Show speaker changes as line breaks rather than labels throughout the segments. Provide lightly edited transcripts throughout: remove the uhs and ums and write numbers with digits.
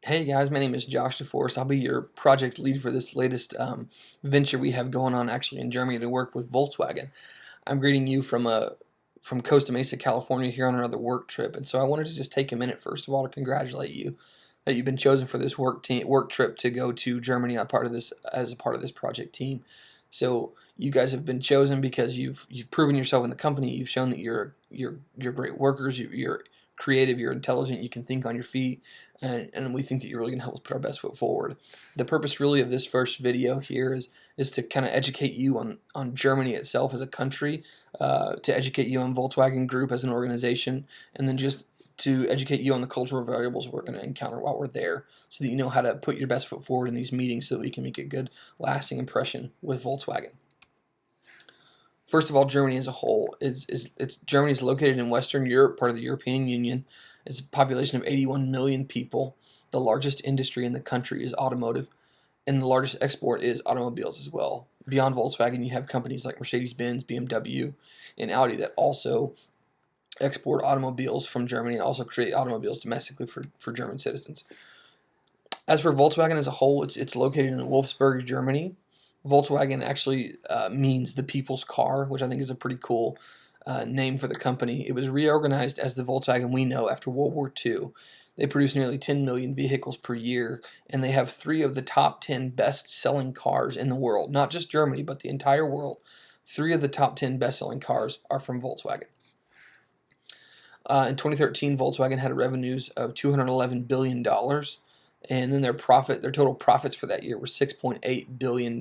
Hey guys, my name is Josh DeForest. I'll be your project lead for this latest venture we have going on actually in Germany to work with Volkswagen. I'm greeting you from Costa Mesa, California here on another work trip, and so I wanted to just take a minute first of all to congratulate you that you've been chosen for this work trip to go to Germany as a part of this project team. So you guys have been chosen because you've proven yourself in the company. You've shown that you're great workers. You're creative. You're intelligent. You can think on your feet, and we think that you're really going to help us put our best foot forward. The purpose really of this first video here is to kind of educate you on Germany itself as a country, to educate you on Volkswagen Group as an organization, and then just to educate you on the cultural variables we're going to encounter while we're there, so that you know how to put your best foot forward in these meetings so that we can make a good, lasting impression with Volkswagen. First of all, Germany as a whole Germany is located in Western Europe, part of the European Union. It's a population of 81 million people. The largest industry in the country is automotive, and the largest export is automobiles as well. Beyond Volkswagen, you have companies like Mercedes-Benz, BMW, and Audi that also export automobiles from Germany and also create automobiles domestically for German citizens. As for Volkswagen as a whole, it's located in Wolfsburg, Germany. Volkswagen actually means the people's car, which I think is a pretty cool name for the company. It was reorganized as the Volkswagen we know after World War II. They produce nearly 10 million vehicles per year, and they have 3 of the top 10 best-selling cars in the world. Not just Germany, but the entire world. 3 of the top 10 best-selling cars are from Volkswagen. In 2013, Volkswagen had revenues of $211 billion, and then their total profits for that year were $6.8 billion,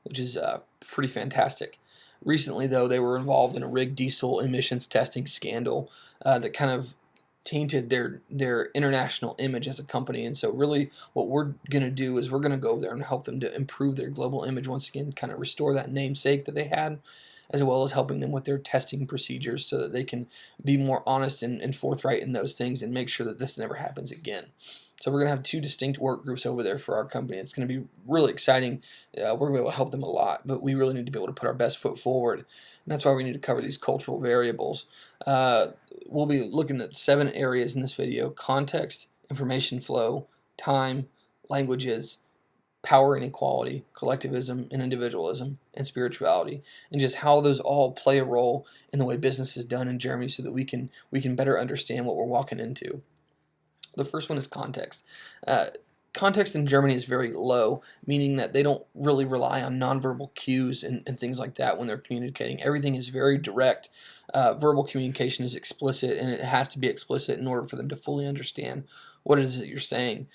which is pretty fantastic. Recently, though, they were involved in a rigged diesel emissions testing scandal that kind of tainted their international image as a company. And so really what we're going to do is we're going to go over there and help them to improve their global image once again, kind of restore that namesake that they had, as well as helping them with their testing procedures so that they can be more honest and forthright in those things and make sure that this never happens again. So we're going to have 2 distinct work groups over there for our company. It's going to be really exciting. We're going to be able to help them a lot, but we really need to be able to put our best foot forward. And that's why we need to cover these cultural variables. We'll be looking at 7 areas in this video: context, information flow, time, languages, power inequality, collectivism and individualism, and spirituality, and just how those all play a role in the way business is done in Germany so that we can better understand what we're walking into. The first one is context. Context in Germany is very low, meaning that they don't really rely on nonverbal cues and things like that when they're communicating. Everything is very direct. Verbal communication is explicit, and it has to be explicit in order for them to fully understand what it is that you're saying.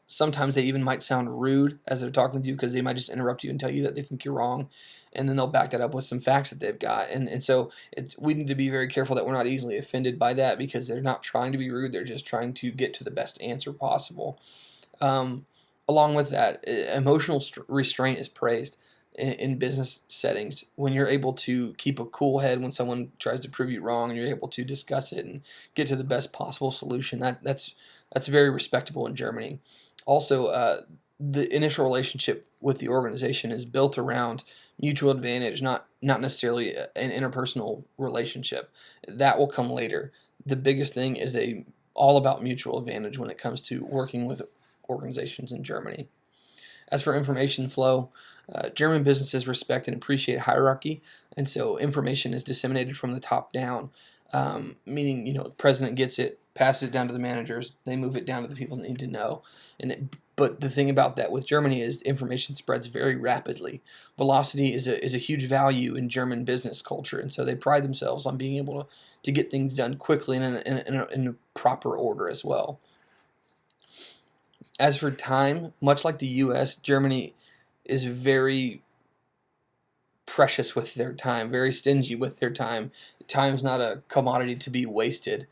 Sometimes they even might sound rude as they're talking with you because they might just interrupt you and tell you that they think you're wrong, and then they'll back that up with some facts that they've got. And so we need to be very careful that we're not easily offended by that, because they're not trying to be rude. They're just trying to get to the best answer possible. Along with that, emotional restraint is praised in business settings. When you're able to keep a cool head when someone tries to prove you wrong, and you're able to discuss it and get to the best possible solution, that's very respectable in Germany. Also, the initial relationship with the organization is built around mutual advantage, not necessarily an interpersonal relationship. That will come later. The biggest thing is all about mutual advantage when it comes to working with organizations in Germany. As for information flow, German businesses respect and appreciate hierarchy, and so information is disseminated from the top down, meaning the president gets it, passes it down to the managers, they move it down to the people that need to know. But the thing about that with Germany is information spreads very rapidly. Velocity is a huge value in German business culture, and so they pride themselves on being able to get things done quickly and in a proper order as well. As for time, much like the U.S., Germany is very precious with their time, very stingy with their time. Time's not a commodity to be wasted.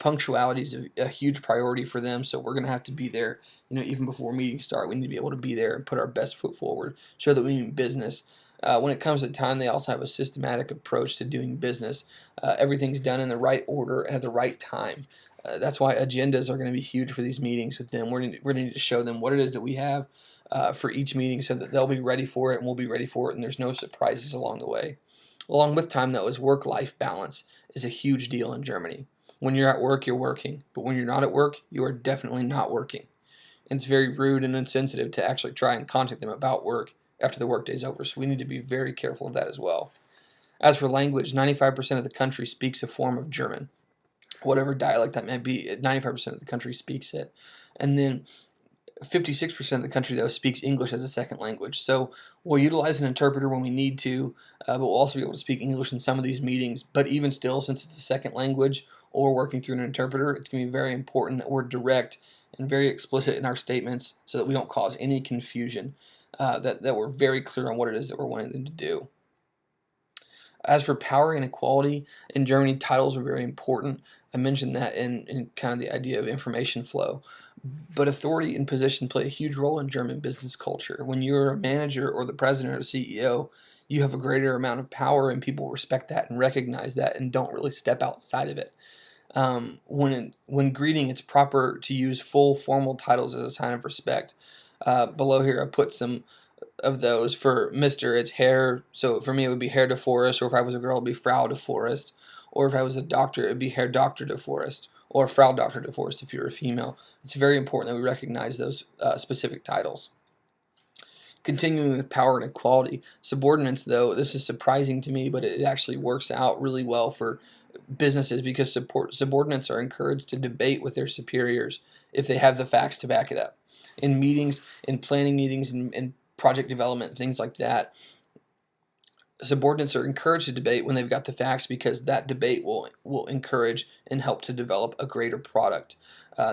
Punctuality is a huge priority for them, so we're going to have to be there, even before meetings start. We need to be able to be there and put our best foot forward, show that we mean business. When it comes to time, they also have a systematic approach to doing business. Everything's done in the right order and at the right time. That's why agendas are going to be huge for these meetings with them. We're going to need to show them what it is that we have for each meeting so that they'll be ready for it and we'll be ready for it, and there's no surprises along the way. Along with time, though, is work-life balance is a huge deal in Germany. When you're at work, you're working. But when you're not at work, you are definitely not working. And it's very rude and insensitive to actually try and contact them about work after the workday's over. So we need to be very careful of that as well. As for language, 95% of the country speaks a form of German. Whatever dialect that may be, 95% of the country speaks it. And then 56% of the country, though, speaks English as a second language. So we'll utilize an interpreter when we need to, but we'll also be able to speak English in some of these meetings. But even still, since it's a second language or working through an interpreter, it's going to be very important that we're direct and very explicit in our statements so that we don't cause any confusion, that we're very clear on what it is that we're wanting them to do. As for power and equality, in Germany, titles are very important. I mentioned that in kind of the idea of information flow. But authority and position play a huge role in German business culture. When you're a manager or the president or CEO, you have a greater amount of power, and people respect that and recognize that and don't really step outside of it. When greeting, it's proper to use full formal titles as a sign of respect. Below here, I put some of those. For Mr., it's Herr. So for me, it would be Herr de Forest, or if I was a girl, it would be Frau de Forest. Or if I was a doctor, it would be Herr Doctor de Forest, or Frau Doctor de Forest if you're a female. It's very important that we recognize those specific titles. Continuing with power and equality, subordinates, though, this is surprising to me, but it actually works out really well for businesses because subordinates are encouraged to debate with their superiors if they have the facts to back it up. In meetings, in planning meetings, in project development, things like that, subordinates are encouraged to debate when they've got the facts because that debate will encourage and help to develop a greater product.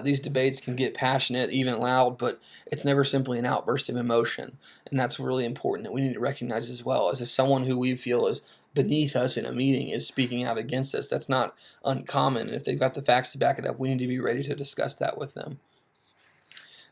These debates can get passionate, even loud, but it's never simply an outburst of emotion. And that's really important that we need to recognize as well, as if someone who we feel is beneath us in a meeting is speaking out against us. That's not uncommon. And if they've got the facts to back it up, we need to be ready to discuss that with them.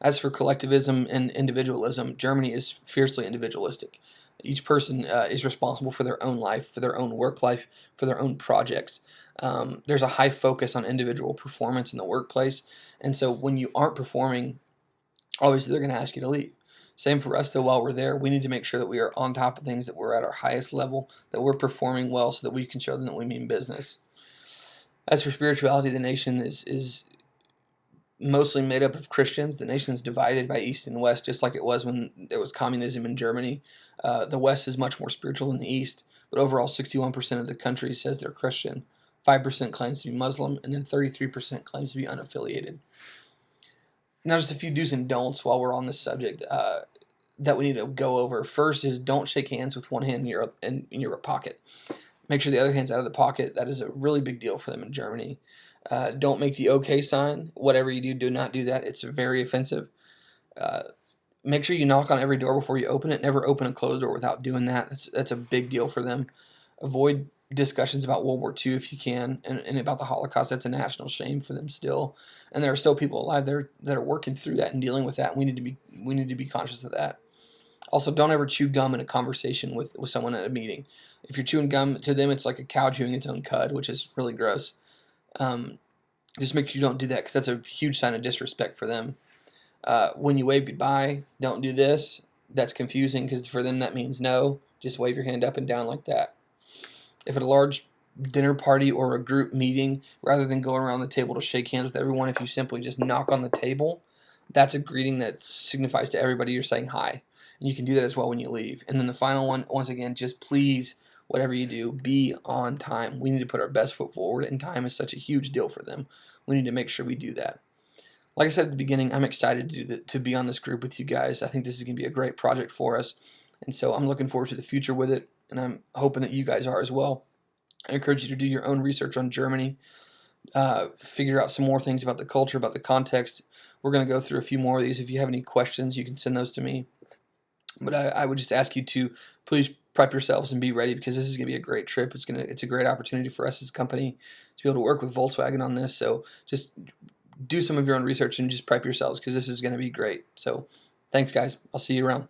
As for collectivism and individualism, Germany is fiercely individualistic. Each person is responsible for their own life, for their own work life, for their own projects. There's a high focus on individual performance in the workplace, and so when you aren't performing, obviously they're going to ask you to leave. Same for us, though. While we're there, we need to make sure that we are on top of things, that we're at our highest level, that we're performing well so that we can show them that we mean business. As for spirituality, the nation is mostly made up of Christians. The nation's divided by East and West, just like it was when there was communism in Germany. The West is much more spiritual than the East, but overall 61% of the country says they're Christian, 5% claims to be Muslim, and then 33% claims to be unaffiliated. Now, just a few do's and don'ts while we're on this subject that we need to go over. First is don't shake hands with one hand in your pocket. Make sure the other hand's out of the pocket. That is a really big deal for them in Germany. Don't make the OK sign. Whatever you do, do not do that. It's very offensive. Make sure you knock on every door before you open it. Never open a closed door without doing that. That's a big deal for them. Avoid discussions about World War II if you can, and about the Holocaust. That's a national shame for them still. And there are still people alive there that are working through that and dealing with that. We need to be conscious of that. Also, don't ever chew gum in a conversation with someone at a meeting. If you're chewing gum to them, it's like a cow chewing its own cud, which is really gross. Just make sure you don't do that because that's a huge sign of disrespect for them. When you wave goodbye, don't do this. That's confusing because for them that means no. Just wave your hand up and down like that. If at a large dinner party or a group meeting, rather than going around the table to shake hands with everyone, if you simply just knock on the table, that's a greeting that signifies to everybody you're saying hi. And you can do that as well when you leave. And then the final one, once again, just please, whatever you do, be on time. We need to put our best foot forward, and time is such a huge deal for them. We need to make sure we do that. Like I said at the beginning, I'm excited to be on this group with you guys. I think this is going to be a great project for us, and so I'm looking forward to the future with it, and I'm hoping that you guys are as well. I encourage you to do your own research on Germany, figure out some more things about the culture, about the context. We're going to go through a few more of these. If you have any questions, you can send those to me. But I would just ask you to please prep yourselves and be ready, because this is going to be a great trip. It's a great opportunity for us as a company to be able to work with Volkswagen on this. So just do some of your own research and just prep yourselves, because this is going to be great. So thanks, guys. I'll see you around.